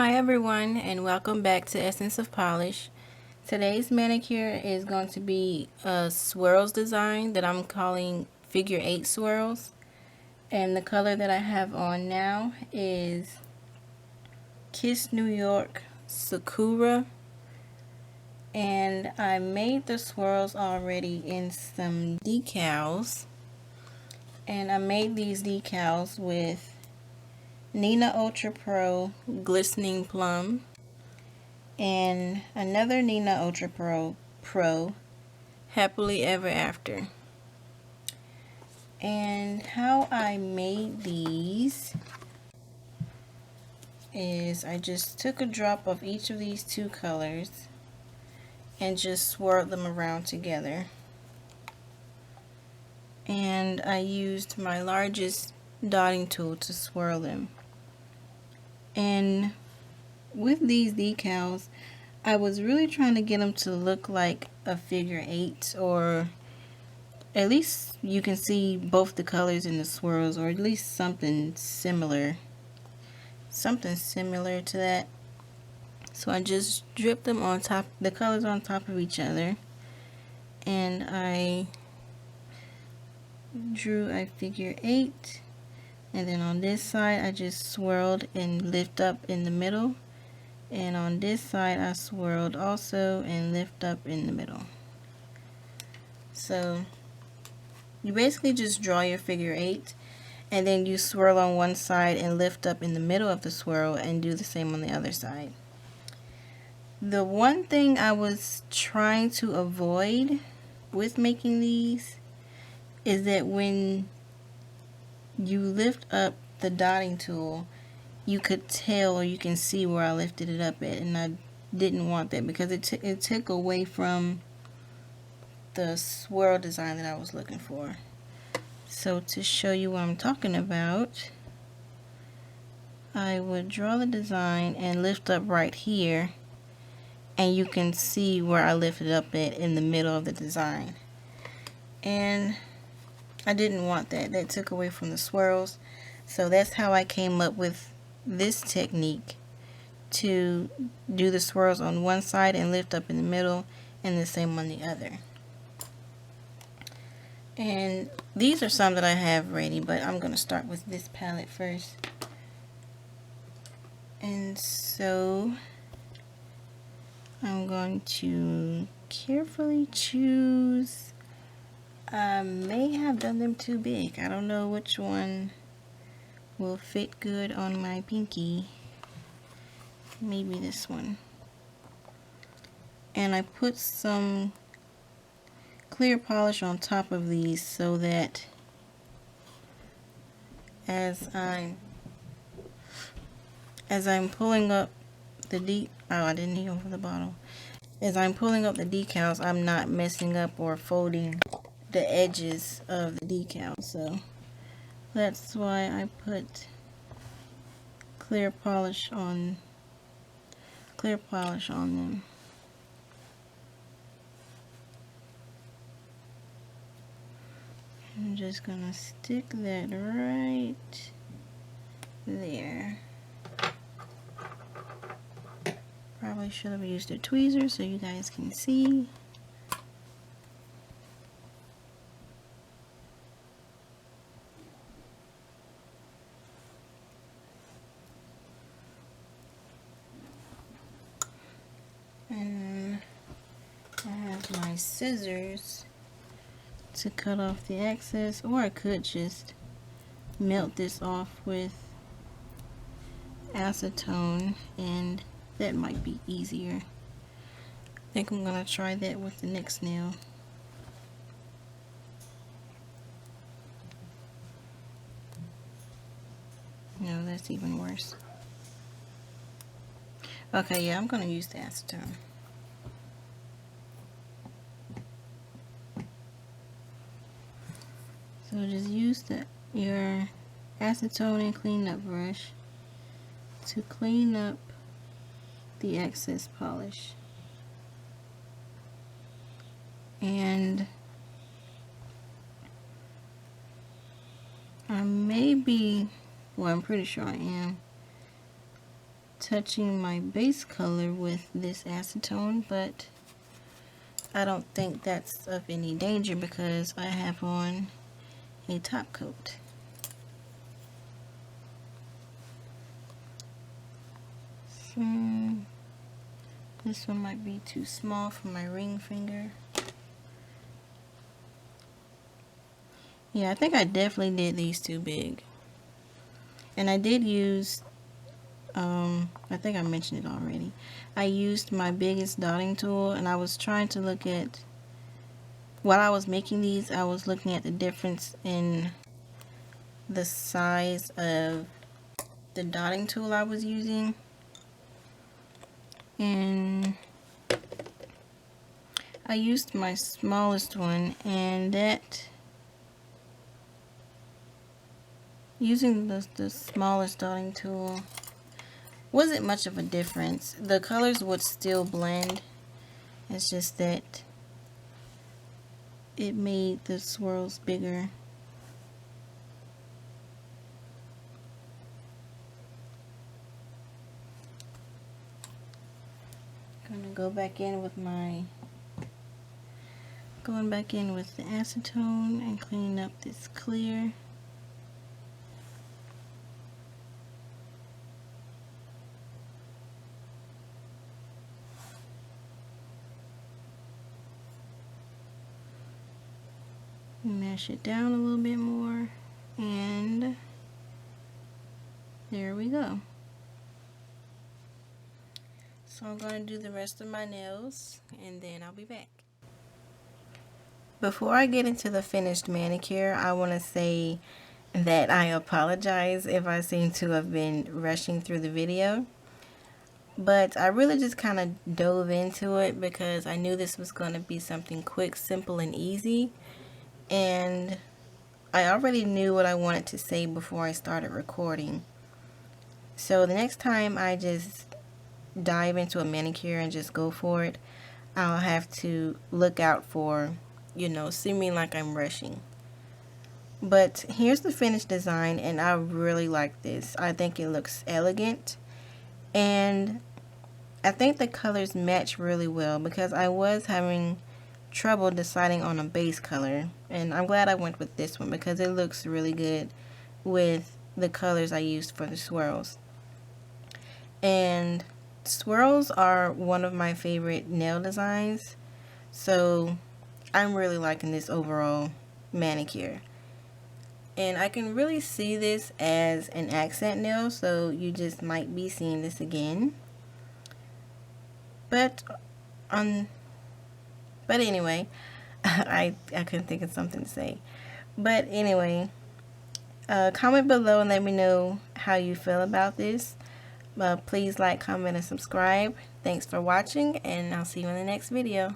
Hi everyone, and welcome back to Essence of Polish. Today's manicure is going to be a swirls design that I'm calling figure 8 swirls. And the color that I have on now is Kiss New York Sakura. And I made the swirls already in some decals. And I made these decals with Nina Ultra Pro Glistening Plum and another Nina Ultra Pro Happily Ever After. And how I made these is I just took a drop of each of these two colors and just swirled them around together. And I used my largest dotting tool to swirl them. And with these decals, I was really trying to get them to look like a figure 8, or at least you can see both the colors in the swirls, or at least something similar to that. So I just dripped them on top, the colors on top of each other, and I drew a figure 8, and then on this side I just swirled and lift up in the middle, and on this side I swirled also and lift up in the middle. So you basically just draw your figure 8, and then you swirl on one side and lift up in the middle of the swirl and do the same on the other side. The one thing I was trying to avoid with making these is that when you lift up the dotting tool, you could tell, or you can see where I lifted it up at, and I didn't want that because it took away from the swirl design that I was looking for. So to show you what I'm talking about, I would draw the design and lift up right here, and you can see where I lifted up at in the middle of the design. And I didn't want that. That took away from the swirls. So that's how I came up with this technique, to do the swirls on one side and lift up in the middle, and the same on the other. And these are some that I have ready, but I'm going to start with this palette first. And so I'm going to carefully choose. I may have done them too big. I don't know which one will fit good on my pinky. Maybe this one. And I put some clear polish on top of these so that as I'm pulling up the I didn't hear over the bottle. As I'm pulling up the decals, I'm not messing up or folding the edges of the decal. So that's why I put clear polish on them. I'm just gonna stick that right there. Probably should have used a tweezer so you guys can see. And I have my scissors to cut off the excess, or I could just melt this off with acetone, and that might be easier. I think I'm gonna try that with the next nail. No, that's even worse. Okay, yeah, I'm gonna use the acetone. So just use your acetone and cleanup brush to clean up the excess polish. And I may be, well, I'm pretty sure I am touching my base color with this acetone, but I don't think that's of any danger because I have on a top coat. So, this one might be too small for my ring finger. Yeah, I think I definitely did these too big. And I did use, I think I mentioned it already. I used my biggest dotting tool, and I was trying to look at, while I was making these, I was looking at the difference in the size of the dotting tool I was using. And I used my smallest one, and that, using the smallest dotting tool wasn't much of a difference. The colors would still blend. It's just that it made the swirls bigger. I'm gonna go back in with going back in with the acetone and cleaning up this clear. Mash it down a little bit more, and there we go. So I'm going to do the rest of my nails, and then I'll be back. Before I get into the finished manicure, I want to say that I apologize if I seem to have been rushing through the video. But I really just kind of dove into it because I knew this was going to be something quick, simple, and easy. And I already knew what I wanted to say before I started recording. So the next time I just dive into a manicure and just go for it, I'll have to look out for, you know, seeming like I'm rushing. But here's the finished design, and I really like this. I think it looks elegant, and I think the colors match really well because I was having trouble deciding on a base color, and I'm glad I went with this one because it looks really good with the colors I used for the swirls. And swirls are one of my favorite nail designs, so I'm really liking this overall manicure. And I can really see this as an accent nail, so you just might be seeing this again. But anyway, I couldn't think of something to say. But anyway, comment below and let me know how you feel about this. Please like, comment, and subscribe. Thanks for watching, and I'll see you in the next video.